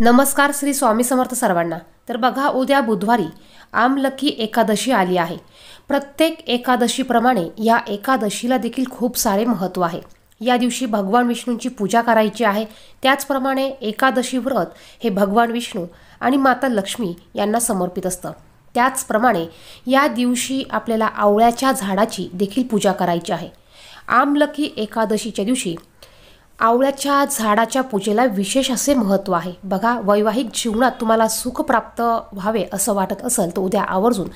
नमस्कार श्री स्वामी समर्थ सर्वांना। तर बघा, उद्या बुधवारी आमलकी एकादशी आली आहे। प्रत्येक एकादशीप्रमाणे या एकादशीला देखील खूप सारे महत्त्व आहे। या दिवशी भगवान विष्णूंची पूजा करायची आहे। त्याचप्रमाणे एकादशी व्रत हे भगवान विष्णू आणि माता लक्ष्मी यांना समर्पित असतं। त्याचप्रमाणे या दिवशी आपल्याला आवळ्याच्या झाडाची देखील पूजा करायची आहे। आमलकी एकादशीच्या दिवशी आवळ्याच्या झाडाच्या पूजेला विशेष असे महत्त्व आहे। बघा, वैवाहिक जीवनात तुम्हाला सुख प्राप्त व्हावे असं वाटत असेल तर उद्या आवर्जून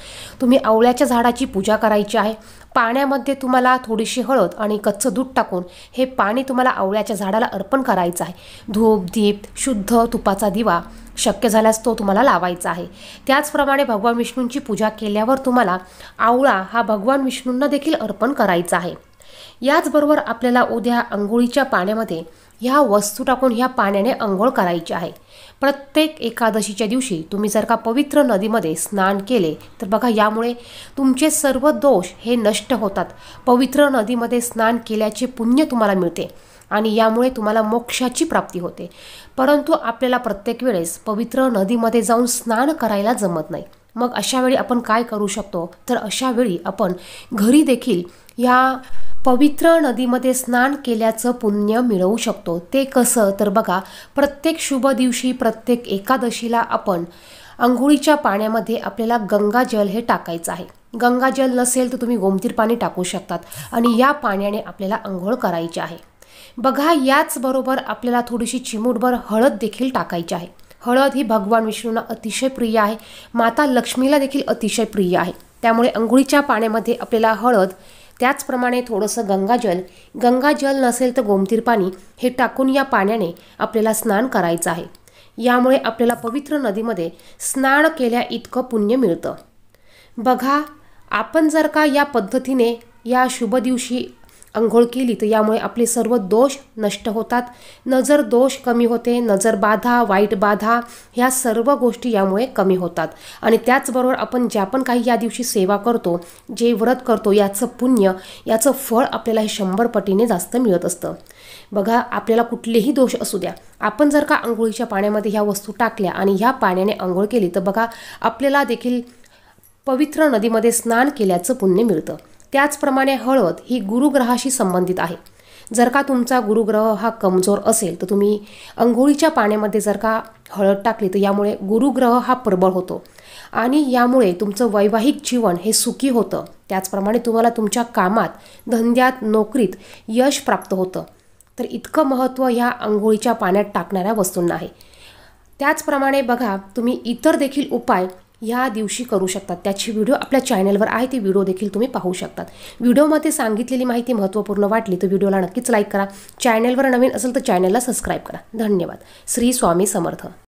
तुम्ही आवळ्याच्या झाडाची पूजा करायची आहे। पाण्यामध्ये तुम्हाला थोडीशी हळद आणि कच्चं दूध टाकून हे पाणी तुम्हाला आवळ्याच्या झाडाला अर्पण करायचं आहे। धूप, दीप, शुद्ध तुपाचा दिवा शक्य झाल्यास तो तुम्हाला लावायचा आहे। त्याचप्रमाणे भगवान विष्णूंची पूजा केल्यावर तुम्हाला आवळा हा भगवान विष्णूंना देखील अर्पण करायचा आहे। याचबरोबर आपल्याला उद्या अंघोळीच्या पाण्यामध्ये ह्या वस्तू टाकून ह्या पाण्याने अंघोळ करायची आहे। प्रत्येक एकादशीच्या दिवशी तुम्ही जर का पवित्र नदीमध्ये स्नान केले तर बघा, यामुळे तुमचे सर्व दोष हे नष्ट होतात। पवित्र नदीमध्ये स्नान केल्याचे पुण्य तुम्हाला मिळते आणि यामुळे तुम्हाला मोक्षाची प्राप्ती होते। परंतु आपल्याला प्रत्येक वेळेस पवित्र नदीमध्ये जाऊन स्नान करायला जमत नाही। मग अशा वेळी आपण काय करू शकतो, तर अशा वेळी आपण घरी देखील या पवित्र नदीमध्ये स्नान केल्याचं पुण्य मिळवू शकतो। ते कसं, तर बघा, प्रत्येक शुभ दिवशी प्रत्येक एकादशीला आपण अंघोळीच्या पाण्यामध्ये आपल्याला गंगाजल हे टाकायचं आहे। गंगाजल नसेल तर तुम्ही गोमतीर पाणी टाकू शकतात आणि या पाण्याने आपल्याला अंघोळ करायची आहे। बघा, याचबरोबर आपल्याला थोडीशी चिमूटभर हळद देखील टाकायची आहे। हळद ही भगवान विष्णूंना अतिशय प्रिय आहे, माता लक्ष्मीला देखील अतिशय प्रिय आहे। त्यामुळे अंघोळीच्या पाण्यामध्ये आपल्याला हळद, त्याचप्रमाणे थोडंसं गंगाजल नसेल तर गोमतीर पाणी हे टाकून या पाण्याने आपल्याला स्नान करायचं आहे। यामुळे आपल्याला पवित्र नदीमध्ये स्नान केल्या इतकं पुण्य मिळतं। बघा, आपण जर का या पद्धतीने या शुभ दिवशी अंघोळ केली तर यामुळे आपले सर्व दोष नष्ट होतात। नजर दोष कमी होते, नजर बाधा, वाईट बाधा ह्या सर्व गोष्टी यामुळे कमी होतात। आणि त्याचबरोबर आपण ज्या पण काही या दिवशी सेवा करतो, जे व्रत करतो, याचं पुण्य, याचं फळ आपल्याला हे 100 पटीने जास्त मिळत असतं। बघा, आपल्याला कुठलेही दोष असू द्या, आपण जर का अंघोळीच्या पाण्यामध्ये ह्या वस्तू टाकल्या आणि ह्या पाण्याने अंघोळ केली तर बघा, आपल्याला देखील पवित्र नदीमध्ये स्नान केल्याचं पुण्य मिळतं। त्याचप्रमाणे हळद ही गुरुग्रहाशी संबंधित आहे। जर का तुमचा गुरुग्रह हा कमजोर असेल तर तुम्ही अंघोळीच्या पाण्यामध्ये जर का हळद टाकली तर यामुळे गुरुग्रह हा प्रबळ होतो आणि यामुळे तुमचं वैवाहिक जीवन हे सुखी होतं। त्याचप्रमाणे तुम्हाला तुमच्या कामात, धंद्यात, नोकरीत यश प्राप्त होतं। तर इतकं महत्त्व ह्या अंघोळीच्या पाण्यात टाकणाऱ्या वस्तूंना आहे। त्याचप्रमाणे बघा, तुम्ही इतर देखील उपाय ह्या दिवशी करू शकतात। त्याची व्हिडिओ आपल्या चॅनलवर आहे, ती व्हिडिओ देखील तुम्ही पाहू शकतात। व्हिडिओमध्ये सांगितलेली माहिती महत्त्वपूर्ण वाटली तर व्हिडिओला नक्कीच लाईक करा। चॅनलवर नवीन असेल तर चॅनलला सबस्क्राईब करा। धन्यवाद। श्री स्वामी समर्थ।